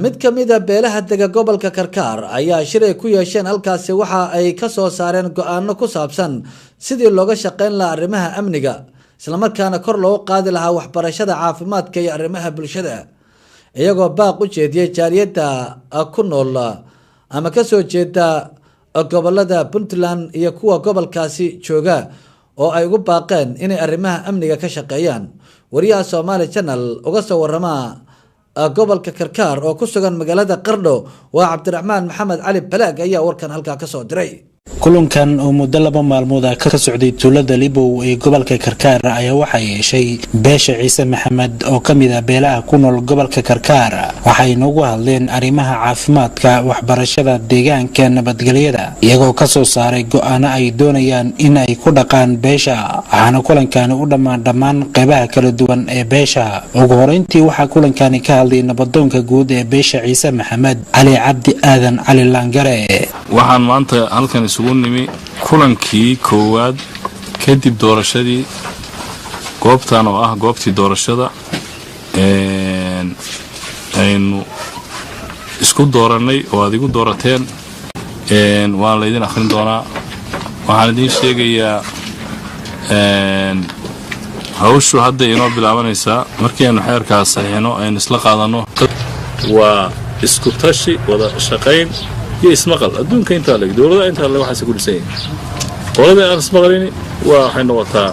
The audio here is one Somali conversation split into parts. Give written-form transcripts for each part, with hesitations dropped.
mid ka mid ah beelaha dega gobolka Karkaar ayaa shir ay ku yeesheen halkaasi waxa ay ka soo saareen go'aano ku saabsan sidii looga shaqeyn lahaa arrimaha amniga isla markaana kor loo qaadi lahaa waxbarashada caafimaadka iyo arrimaha bulshada iyagoo baaq u jeediyay jaaliyada ku nool ama ka soo jeeda gobolada Puntland iyo kuwa gobolkaasi jooga oo ay ugu baaqeen inay arrimaha amniga ka shaqeeyaan wariyaha Somali Channel uga soo warama gobolka Karkaar oo ku sugan magaalada Qardho waa Cabdiraxmaan Maxamed Cali Balaag ayaa warkan halka ka soo diray kulankan oo muddo 2 maalmood ka socday tuulada Libow ee gobolka Karkaar ayaa waxa yeeshay beesha Ciise Maxamed oo kamid ah beelaha ku nool gobolka Karkaar waxay noogu hadleen arrimaha caafimaadka waxbarashada deegaanka nabadgelyada iyagoo ka soo saaray go'aano ay doonayaan in ay ku dhaqaan beesha waxaana kulankan u dhamaan qaybaha kala duwan ee beesha ugu horeyntii waxa kulankan ka hadlay nabadoonka guud ee beesha Ciise Maxamed Cali Cabdi Aadan Cali Langare waxaan maanta halkan isugu nimi kulankii koowaad kadib doorashadii goobtan oo ah goobtii doorashada aynu isku dooranay oo aad igu doorateen waan la idin akhrin doonaa waxaan idin sheegayaa hawshu hadda inoo bilaabanaysaa markii aynu xeerkaas saxiixno aynu isla qaadano waa isku tashi wada shaqayn ismaqal adduunka inta la dowladda inta la waxa ku dhisay qolada aan ismaqalini waxay noqotaa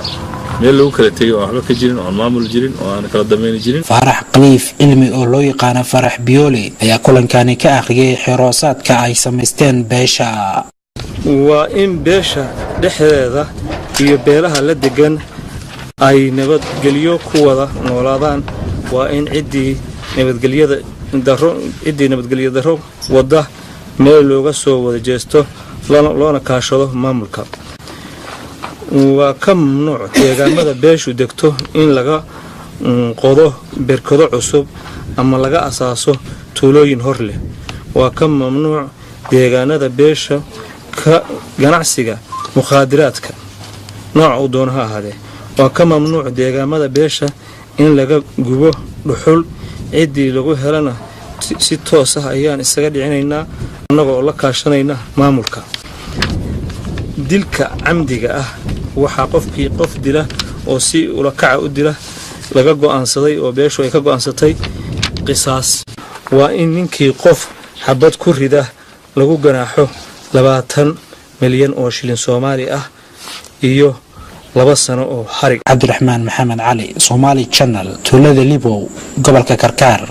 meel lagu kala tagay oo waxba ka jirin oo maamul jirin oo aan kala dameyn jirin Farax Qaliif cilmi oo loo yaqaan Farax Biyooli ayaa kulankaani ka akhriyay xiroosaadka ay sameysteen beesha waa in beesha dhexdeeda iyo beelaha la degan ay nabadgelyo ku wada noolaadaan waa in cidii nabadgelyada daro wada meel looga soo wada jeesto loona kaashado maamulka waa ka mamnuuc deegaamada beeshu degto in laga qodo berkado cusub ama laga asaaso tuulooyin hor leh waa ka mamnuuc deegaanada beesha ka ganacsiga mukhadaraadka nooc u doon ha ahaade waa ka mamnuuc deegaamada beesha in laga gubo dhuxul cidii lagu helana si toos ah ayaan isaga dhicinaynaa annagoo la kaashanayna maamulka dilka camdiga ah waxa qofkii qof dila oo si ula kaca u dila laga go'aansaday oo beeshu ay ka go'aansatay qisaas waa in ninkii qof xabad ku rida lagu ganaaxo 20 milyan oo shilin Soomaali ah iyo 2 sano oo xarig Cabdiraxmaan Maxamed Cali Somali Channel tuulada Libow gobolka Karkaar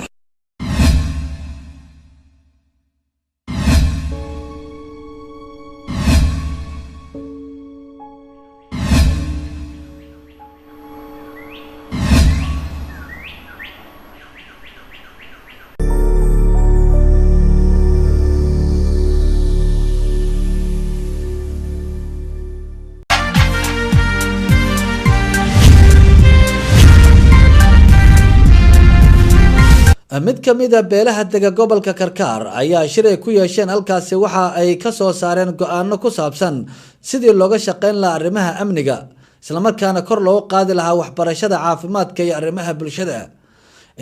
mid ka mid ah beelaha dega gobolka Karkaar ayaa shir ay ku yeesheen halkaasi waxa ay ka soo saareen go'aano ku saabsan sidii looga shaqeyn lahaa arrimaha amniga isla markaana kor loo qaadi lahaa waxbarashada caafimaadka iyo arrimaha bulshada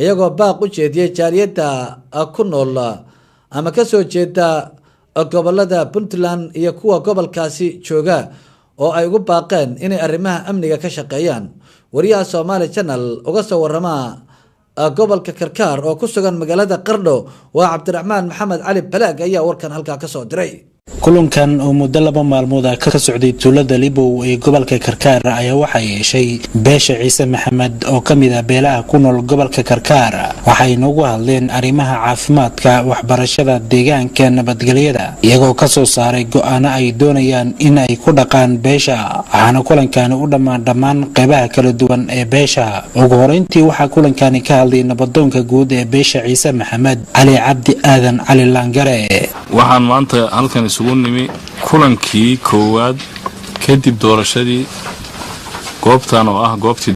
iyagoo baaq u jeediyay jaaliyada ku nool ama ka soo jeeda gobolada Puntland iyo kuwa gobolkaasi jooga oo ay ugu baaqeen inay arrimaha amniga ka shaqeeyaan wariyaha Somali Channel uga soo warama gobolka Karkaar oo ku sugan magaalada Qardho waa Cabdiraxmaan Maxamed Cali Balaag ayaa warkan halka ka soo diray kulankan oo muddo 2 maalmood ka socday tuulada Libow ee gobolka Karkaar ayaa waxa yeeshay beesha Ciise Maxamed oo kamid ah beelaha ku nool gobolka Karkaar waxay noogu hadleen arrimaha caafimaadka waxbarashada deegaanka nabadgelyada iyagoo ka soo saaray go'aano ay doonayaan in ay ku dhaqaan beesha waxaana kulankan u dhamaan qaybaha kala duwan ee beesha ugu horeyntii waxa kulankan ka hadlay nabadoonka guud ee beesha Ciise Maxamed Cali Cabdi Aadan Cali Langare waxaan maanta halkan isugu nimi kulankii koowaad kadib doorashadii goobtan oo ah goobtii